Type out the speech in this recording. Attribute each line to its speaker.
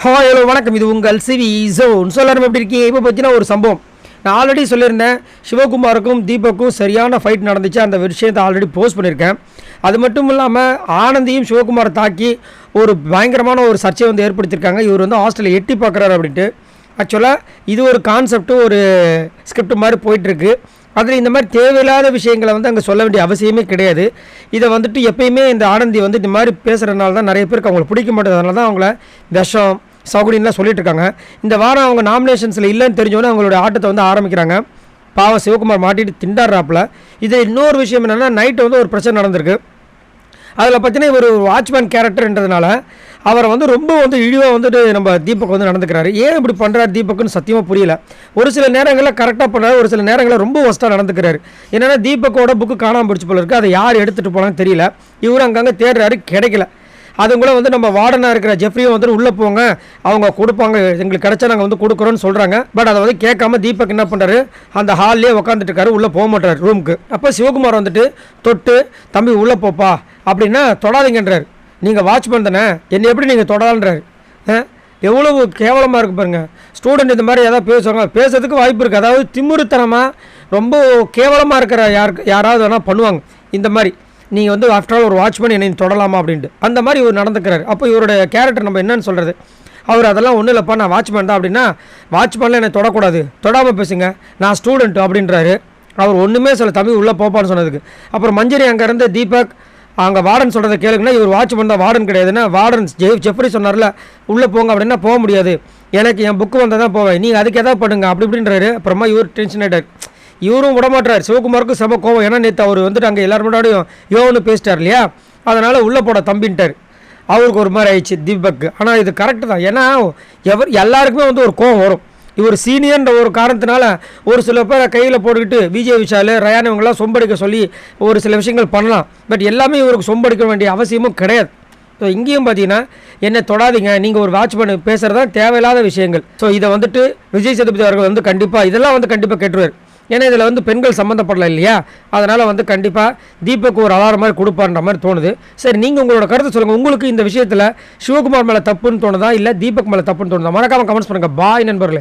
Speaker 1: Hi hello வணக்கம். இது உங்கள் சிவி ஜோன். எல்லாரும் எப்படி இருக்கீங்க? இப்போ பார்த்தீங்கன்னா ஒரு சம்பவம் நான் ஆல்ரெடி சொல்லியிருந்தேன். சிவகுமாருக்கும் தீபக்கும் சரியான ஃபைட் நடந்துச்சு. அந்த விஷயத்தை ஆல்ரெடி போஸ்ட் பண்ணியிருக்கேன். அது மட்டும் இல்லாமல் ஆனந்தியும் சிவகுமாரை தாக்கி ஒரு பயங்கரமான ஒரு சர்ச்சையை வந்து ஏற்படுத்தியிருக்காங்க. இவர் வந்து ஹாஸ்டலில் எட்டி பார்க்குறாரு அப்படின்ட்டு. ஆக்சுவலாக இது ஒரு கான்செப்ட், ஒரு ஸ்கிரிப்ட் மாதிரி போயிட்டுருக்கு. அதில் இந்த மாதிரி தேவையில்லாத விஷயங்களை வந்து அங்கே சொல்ல வேண்டிய அவசியமே கிடையாது. இதை வந்துட்டு எப்பயுமே இந்த ஆனந்தி வந்து இந்த மாதிரி பேசுகிறதுனால தான் நிறைய பேருக்கு அவங்களை பிடிக்க மாட்டேங்கிறதுனால தான் அவங்கள விஷம் சகுடின்லாம் சொல்லிட்டு இருக்காங்க. இந்த வாரம் அவங்க நாமினேஷன்ஸில் இல்லைன்னு தெரிஞ்சோன்னே அவங்களுடைய ஆட்டத்தை வந்து ஆரம்பிக்கிறாங்க. பாவம் சிவகுமார் மாட்டிட்டு திண்டாடுறாப்புல. இது இன்னொரு விஷயம் என்னென்னா, நைட்டு வந்து ஒரு பிரச்சனை நடந்திருக்கு. அதில் பார்த்தீங்கன்னா இவர் ஒரு வாட்ச்மேன் கேரக்டர்ன்றதுனால அவரை வந்து ரொம்ப வந்து இழிவாக வந்துட்டு நம்ம தீபக் வந்து நடந்துக்கிறாரு. ஏன் இப்படி பண்ணுறாரு தீபக்குன்னு சத்தியமாக புரியல. ஒரு சில நேரங்களில் கரெக்டாக பண்ணுறாரு, ஒரு சில நேரங்களில் ரொம்ப ஒஸ்ட்டாக நடந்துக்கிறாரு. என்னென்னா தீபக்கோட புக்கு காணாமல் போயிடுச்சு போல இருக்குது. அதை யார் எடுத்துகிட்டு போனான்னு தெரியல. இவரும் அங்கங்கே தேடுறாரு, கிடைக்கல. அதுக்குள்ளே வந்து நம்ம வார்டனாக இருக்கிற ஜெஃப்ரியும் வந்து உள்ளே போங்க, அவங்க கொடுப்பாங்க, எங்களுக்கு கிடைச்சா நாங்கள் வந்து கொடுக்குறோன்னு சொல்கிறாங்க. பட் அதை வந்து கேட்காம தீபக் என்ன பண்ணுறாரு, அந்த ஹால்லேயே உட்காந்துட்டு இருக்காரு, உள்ளே போக மாட்டார் ரூமுக்கு. அப்போ சிவகுமார் வந்துட்டு தொட்டு, தம்பி உள்ளே போப்பா அப்படின்னா தொடாதீங்கன்றார். நீங்கள் வாட்ச்மேன் தானே, என்னை எப்படி நீங்கள் தொடாலன்றாரு. எவ்வளவு கேவலமாக இருக்குது பாருங்கள். ஸ்டூடெண்ட் இந்த மாதிரி ஏதாவது பேசுவாங்க, பேசுறதுக்கு வாய்ப்பு இருக்குது. அதாவது திமிருத்தனமாக ரொம்ப கேவலமாக இருக்கிற யாராவது வேணால் பண்ணுவாங்க இந்த மாதிரி. நீங்கள் வந்து ஆஃப்டர் ஆல் ஒரு வாட்ச்மேன் என்னை தொடலாமா அப்படின்ட்டு அந்த மாதிரி இவர் நடந்துக்கிறார். அப்போ இவருடைய கேரக்டர் நம்ம என்னன்னு சொல்கிறது, அவர் அதெல்லாம் ஒன்றும் இல்லைப்பா நான் வாட்ச்மேன் தான் அப்படின்னா, வாட்ச்மேனில் என்னை தொடக்கூடாது, தொடாமல் பேசுங்க, நான் ஸ்டூடெண்ட் அப்படின்றாரு. அவர் ஒன்றுமே சொல்ல, தம்பி உள்ளே போப்பான்னு சொன்னதுக்கு. அப்புறம் மஞ்சரி அங்கேருந்து தீபக் அங்கே வார்டன் சொல்கிறத கேளுங்கன்னா, இவர் வாட்ச்மேன் தான், வார்டன் கிடையாதுன்னா. வார்டன் ஜெஃப்ரி சொன்னார்ல உள்ளே போங்க அப்படின்னா போக முடியாது, எனக்கு என் புக்கு வந்தால் தான் போவேன், நீங்கள் அதுக்கு எதாவது பண்ணுங்க அப்படி இப்படின்றாரு. அப்புறமா இவர் டென்ஷன் ஆகிட்டார். இவரும் விடமாட்டார். சிவகுமாருக்கும் செம கோவம். ஏன்னா நேற்று அவர் வந்துட்டு அங்கே எல்லாரும் முன்னாடியும் யோன்னு பேசிட்டார் இல்லையா, அதனால் உள்ளே போட தம்பின்ட்டார். அவருக்கு ஒரு மாதிரி ஆயிடுச்சு தீபக்கு. ஆனால் இது கரெக்டு தான். ஏன்னா எல்லாருக்குமே வந்து ஒரு கோவம் வரும். இவர் சீனியர்ன்ற ஒரு காரணத்தினால ஒரு சில பேரை கையில் போட்டுக்கிட்டு விஜய் விஷால் ரயான் இவங்கெல்லாம் சொம்படிக்க சொல்லி ஒரு சில விஷயங்கள் பண்ணலாம். பட் எல்லாமே இவருக்கு சொம்படிக்க வேண்டிய அவசியமும் கிடையாது. ஸோ இங்கேயும் பார்த்தீங்கன்னா என்னை தொடாதீங்க, நீங்கள் ஒரு வாட்ச்மேன் பேசுகிறது தான் தேவையில்லாத விஷயங்கள். ஸோ இதை வந்துட்டு விஜய் சேதுபதி அவர்கள் வந்து கண்டிப்பாக இதெல்லாம் வந்து கண்டிப்பாக கேட்டுருவார். ஏன்னா இதில் வந்து பெண்கள் சம்மந்தப்படலை இல்லையா, அதனால் வந்து கண்டிப்பாக தீபக் ஒரு அலாரம் மாதிரி கொடுப்பான்ற மாதிரி தோணுது. சரி, நீங்கள் உங்களோட கருத்து சொல்லுங்கள். உங்களுக்கு இந்த விஷயத்தில் சிவகுமார் மேலே தப்புன்னு தோணுதா இல்லை தீபக் மேலே தப்புன்னு தோணுதா? மறக்காமல் கமெண்ட்ஸ் பண்ணுங்கள். பாய் நண்பர்களே.